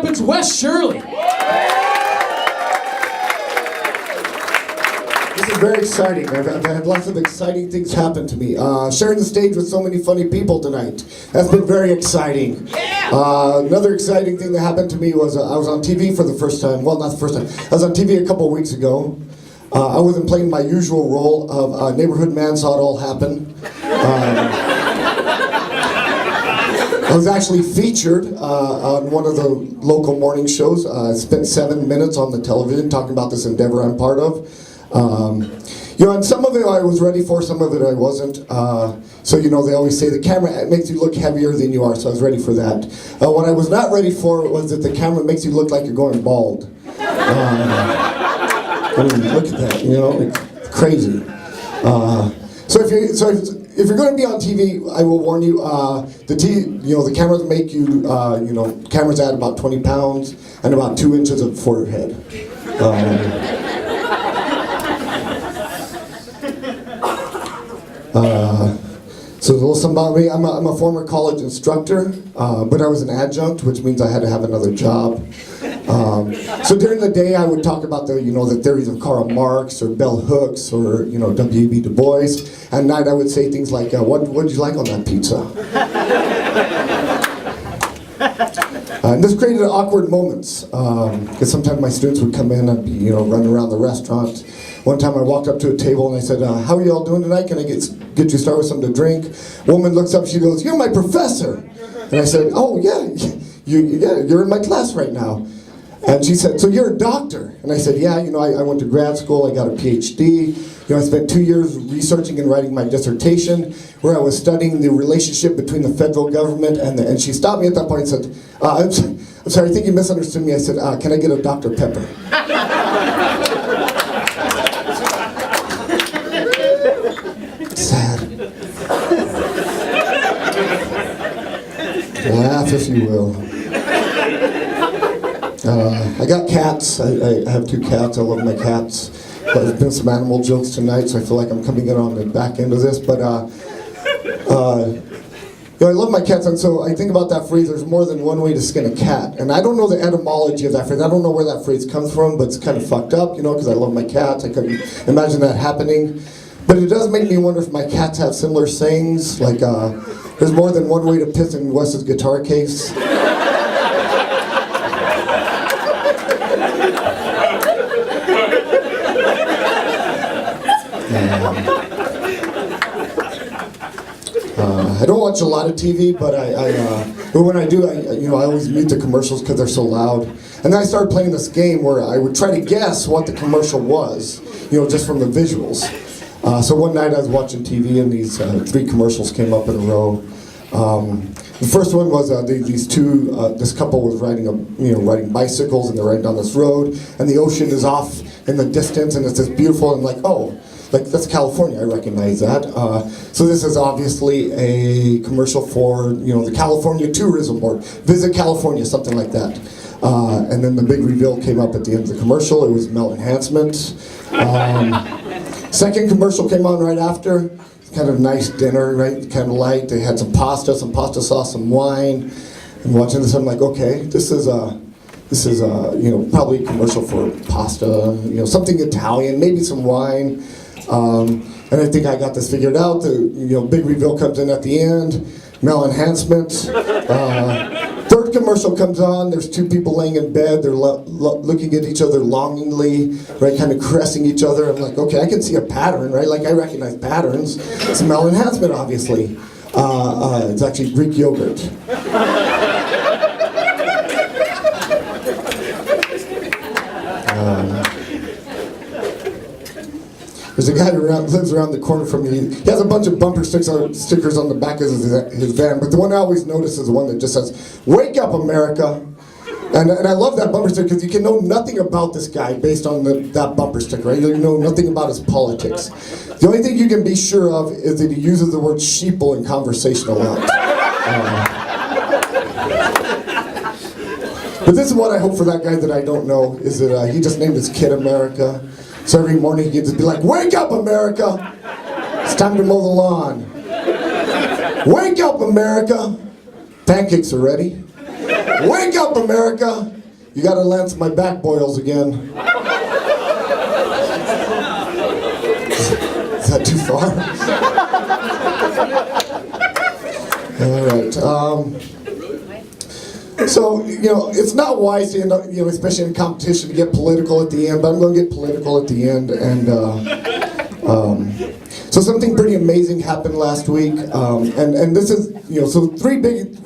Rapids, West Shirley. This is very exciting. I've had lots of exciting things happen to me. Sharing the stage with so many funny people tonight. That's been very exciting. Another exciting thing that happened to me was I was on TV for the first time. Well, not the first time. I was on TV a couple of weeks ago. I wasn't playing my usual role of neighborhood man, saw it all happen. I was actually featured on one of the local morning shows. I spent 7 minutes on the television talking about this endeavor I'm part of. And some of it I was ready for, some of it I wasn't. So, they always say the camera makes you look heavier than you are, so I was ready for that. What I was not ready for was that the camera makes you look like you're going bald. Look at that, it's crazy. So if you're going to be on TV, I will warn you, the cameras make you, cameras add about 20 pounds and about 2 inches of forehead. So a little something about me. I'm a former college instructor, but I was an adjunct, which means I had to have another job. So during the day, I would talk about the theories of Karl Marx or bell hooks or W.E.B. Du Bois. At night, I would say things like, "What did you like on that pizza?" And this created awkward moments because sometimes my students would come in and be running around the restaurant. One time I walked up to a table and I said, "How are you all doing tonight? Can I get you started with something to drink?" A woman looks up, she goes, "You're my professor." And I said, "Oh yeah, you're in my class right now." And she said, "So you're a doctor?" And I said, "Yeah, I went to grad school, I got a PhD. I spent 2 years researching and writing my dissertation where I was studying the relationship between the federal government and she stopped me at that point and said, I'm sorry, I think you misunderstood me." I said, "Can I get a Dr. Pepper?" Sad. Laugh if you will. I got cats. I have 2 cats. I love my cats. There's been some animal jokes tonight, so I feel like I'm coming in on the back end of this. But I love my cats, and so I think about that phrase, there's more than one way to skin a cat. And I don't know the etymology of that phrase. I don't know where that phrase comes from, but it's kind of fucked up, because I love my cats. I couldn't imagine that happening. But it does make me wonder if my cats have similar sayings, like there's more than one way to piss in Wes's guitar case. I don't watch a lot of TV, but but when I do, I always mute the commercials because they're so loud. And then I started playing this game where I would try to guess what the commercial was, just from the visuals. So one night I was watching TV and these 3 commercials came up in a row. The first one was this couple was riding bicycles and they're riding down this road and the ocean is off in the distance and it's just beautiful and that's California, I recognize that. So this is obviously a commercial for, the California Tourism Board. Visit California, something like that. And then the big reveal came up at the end of the commercial. It was Mel Enhancement. Second commercial came on right after. Kind of nice dinner, right? Kind of light. They had some pasta sauce, some wine. And watching this, I'm like, okay, this is probably a commercial for pasta, something Italian, maybe some wine. And I think I got this figured out. The big reveal comes in at the end. Mel Enhancement. Third commercial comes on. There's 2 people laying in bed. They're looking at each other longingly, right? Kind of caressing each other. I'm like, okay, I can see a pattern, right? Like I recognize patterns. It's Mel Enhancement, obviously. It's actually Greek yogurt. There's a guy who lives around the corner from me. He has a bunch of bumper stickers on the back of his van, but the one I always notice is the one that just says, "Wake up, America." And I love that bumper sticker because you can know nothing about this guy based on that bumper sticker, right? You know nothing about his politics. The only thing you can be sure of is that he uses the word sheeple in conversation a lot. But this is what I hope for that guy that I don't know, is that he just named his kid America. So every morning he can just be like, "Wake up, America! It's time to mow the lawn. Wake up, America! Pancakes are ready." Wake up, America! You gotta lance my back boils again. Is that too far? All right. So, it's not wise to end up, especially in competition, to get political at the end, but I'm going to get political at the end. And so something pretty amazing happened last week. And this is, so three big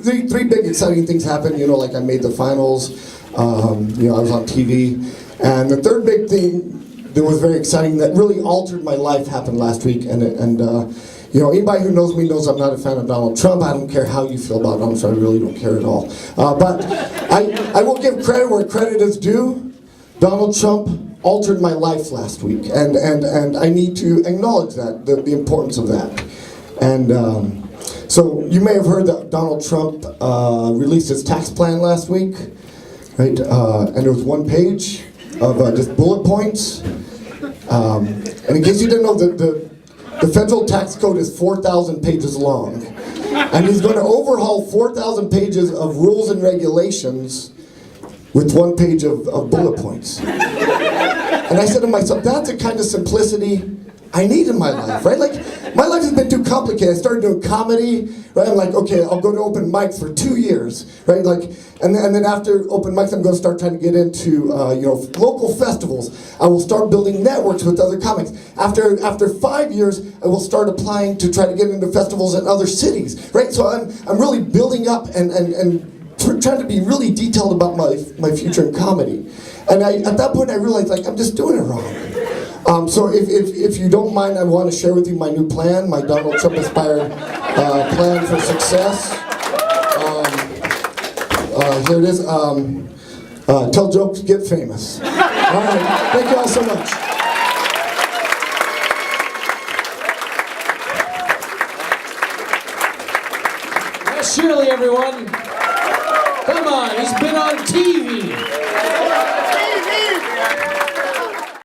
exciting things happened. Like I made the finals. I was on TV. And the third big thing that was very exciting that really altered my life happened last week. And anybody who knows me knows I'm not a fan of Donald Trump. I don't care how you feel about Donald Trump. I really don't care at all. But I will give credit where credit is due. Donald Trump altered my life last week, and I need to acknowledge that, the importance of that. And so you may have heard that Donald Trump released his tax plan last week, right? And it was one page of just bullet points. And in case you didn't know, the federal tax code is 4,000 pages long. And he's going to overhaul 4,000 pages of rules and regulations with one page of bullet points. And I said to myself, that's the kind of simplicity I need in my life, right? Like, my life has been too complicated. I started doing comedy, right? I'm like, okay, I'll go to open mics for 2 years, right? Like, and then after open mics, I'm going to start trying to get into, local festivals. I will start building networks with other comics. After 5 years, I will start applying to try to get into festivals in other cities, right? So I'm really building up and trying to be really detailed about my future in comedy. And at that point, I realized, like, I'm just doing it wrong. So if you don't mind, I want to share with you my new plan, my Donald Trump-inspired plan for success. Here it is. Tell jokes, get famous. All right, thank you all so much. That's Shirley, everyone. Come on, he's been on